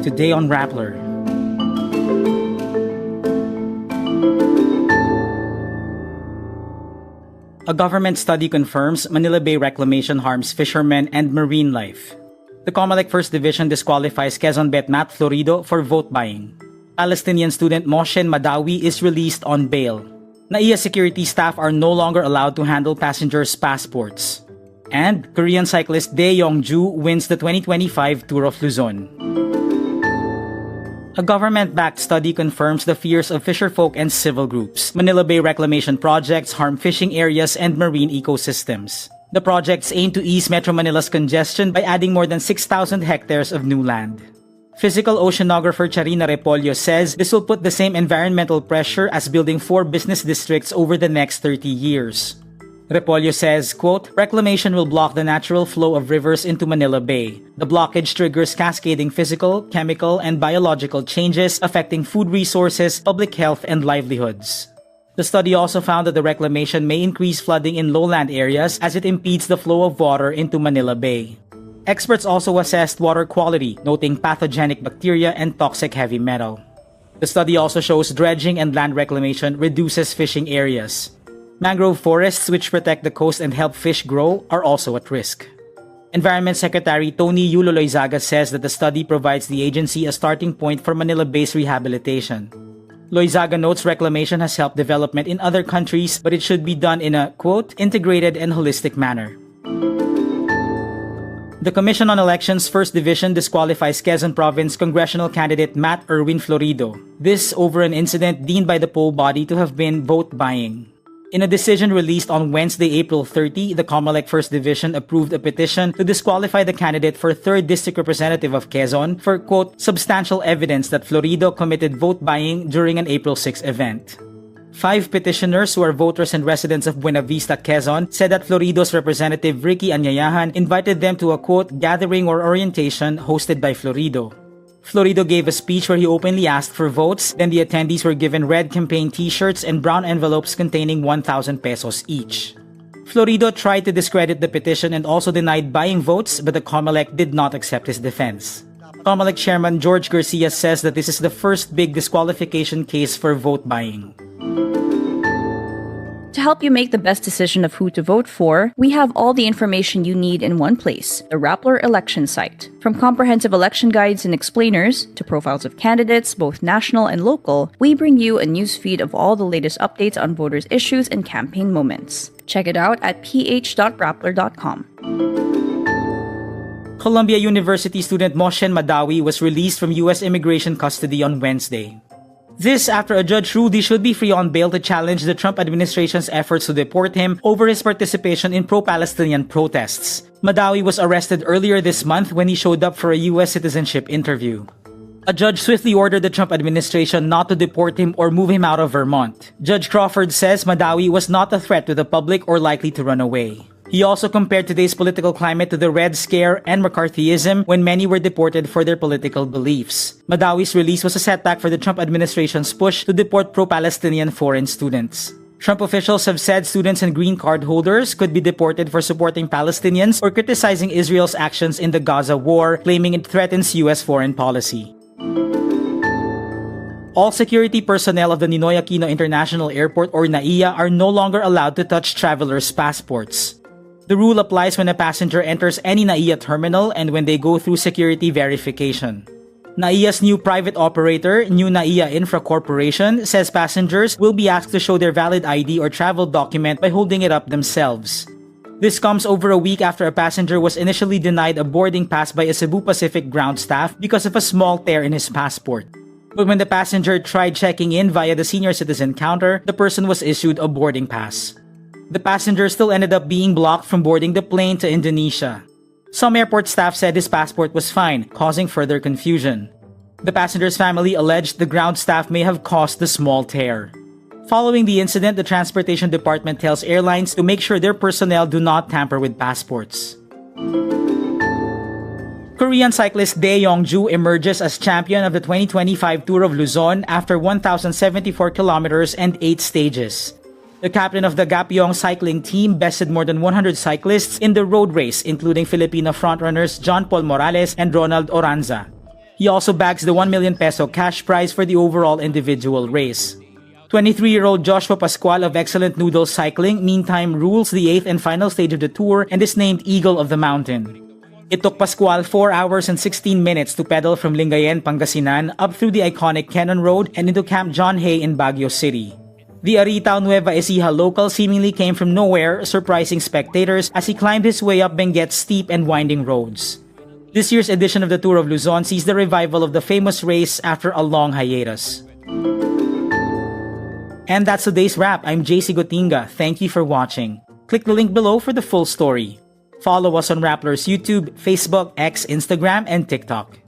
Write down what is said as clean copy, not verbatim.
Today on Rappler. A government study confirms Manila Bay reclamation harms fishermen and marine life. The Comelec First Division disqualifies Quezon Bet Matt Florido for vote buying. Palestinian student Moshin Madawi is released on bail. NAIA security staff are no longer allowed to handle passengers' passports. And Korean cyclist Dae Yong-ju wins the 2025 Tour of Luzon. A government-backed study confirms the fears of fisherfolk and civil groups. Manila Bay reclamation projects harm fishing areas and marine ecosystems. The projects aim to ease Metro Manila's congestion by adding more than 6,000 hectares of new land. Physical oceanographer Charina Repollo says this will put the same environmental pressure as building 4 business districts over the next 30 years. Repollo says, quote, reclamation will block the natural flow of rivers into Manila Bay. The blockage triggers cascading physical, chemical, and biological changes affecting food resources, public health, and livelihoods. The study also found that the reclamation may increase flooding in lowland areas as it impedes the flow of water into Manila Bay. Experts also assessed water quality, noting pathogenic bacteria and toxic heavy metal. The study also shows dredging and land reclamation reduces fishing areas. Mangrove forests, which protect the coast and help fish grow, are also at risk. Environment Secretary Tony Yulo Loizaga says that the study provides the agency a starting point for Manila Bay's rehabilitation. Loizaga notes reclamation has helped development in other countries, but it should be done in a, quote, integrated and holistic manner. The Commission on Elections First Division disqualifies Quezon Province congressional candidate Matt Erwin Florido. This over an incident deemed by the poll body to have been vote buying. In a decision released on Wednesday, April 30, the Comelec First Division approved a petition to disqualify the candidate for 3rd District Representative of Quezon for, quote, substantial evidence that Florido committed vote buying during an April 6 event. 5 petitioners who are voters and residents of Buena Vista, Quezon, said that Florido's representative Ricky Anyayahan invited them to a, quote, gathering or orientation hosted by Florido. Florido gave a speech where he openly asked for votes, then the attendees were given red campaign t-shirts and brown envelopes containing 1,000 pesos each. Florido tried to discredit the petition and also denied buying votes, but the Comelec did not accept his defense. Comelec Chairman George Garcia says that this is the first big disqualification case for vote buying. To help you make the best decision of who to vote for, we have all the information you need in one place, the Rappler election site. From comprehensive election guides and explainers to profiles of candidates, both national and local, we bring you a newsfeed of all the latest updates on voters' issues and campaign moments. Check it out at ph.rappler.com. Columbia University student Moshin Madawi was released from U.S. immigration custody on Wednesday. This after a judge ruled he should be free on bail to challenge the Trump administration's efforts to deport him over his participation in pro-Palestinian protests. Madawi was arrested earlier this month when he showed up for a U.S. citizenship interview. A judge swiftly ordered the Trump administration not to deport him or move him out of Vermont. Judge Crawford says Madawi was not a threat to the public or likely to run away. He also compared today's political climate to the Red Scare and McCarthyism when many were deported for their political beliefs. Madawi's release was a setback for the Trump administration's push to deport pro-Palestinian foreign students. Trump officials have said students and green card holders could be deported for supporting Palestinians or criticizing Israel's actions in the Gaza war, claiming it threatens U.S. foreign policy. All security personnel of the Noynoy International Airport or NAIA are no longer allowed to touch travelers' passports. The rule applies when a passenger enters any NAIA terminal and when they go through security verification. NAIA's new private operator, New NAIA Infra Corporation, says passengers will be asked to show their valid ID or travel document by holding it up themselves. This comes over a week after a passenger was initially denied a boarding pass by a Cebu Pacific ground staff because of a small tear in his passport. But when the passenger tried checking in via the senior citizen counter, the person was issued a boarding pass. The passenger still ended up being blocked from boarding the plane to Indonesia. Some airport staff said his passport was fine, causing further confusion. The passenger's family alleged the ground staff may have caused the small tear. Following the incident, the Transportation Department tells airlines to make sure their personnel do not tamper with passports. Korean cyclist Dae Yong-ju emerges as champion of the 2025 Tour of Luzon after 1,074 kilometers and 8 stages. The captain of the Gapyong cycling team bested more than 100 cyclists in the road race, including Filipino frontrunners John Paul Morales and Ronald Oranza. He also bags the 1 million peso cash prize for the overall individual race. 23-year-old Joshua Pascual of Excellent Noodles Cycling meantime rules the 8th and final stage of the tour and is named Eagle of the Mountain. It took Pascual 4 hours and 16 minutes to pedal from Lingayen, Pangasinan up through the iconic Cannon Road and into Camp John Hay in Baguio City. The Aritao Nueva Ecija local seemingly came from nowhere, surprising spectators as he climbed his way up Benguet's steep and winding roads. This year's edition of the Tour of Luzon sees the revival of the famous race after a long hiatus. And that's today's wrap. I'm JC Gotinga. Thank you for watching. Click the link below for the full story. Follow us on Rappler's YouTube, Facebook, X, Instagram, and TikTok.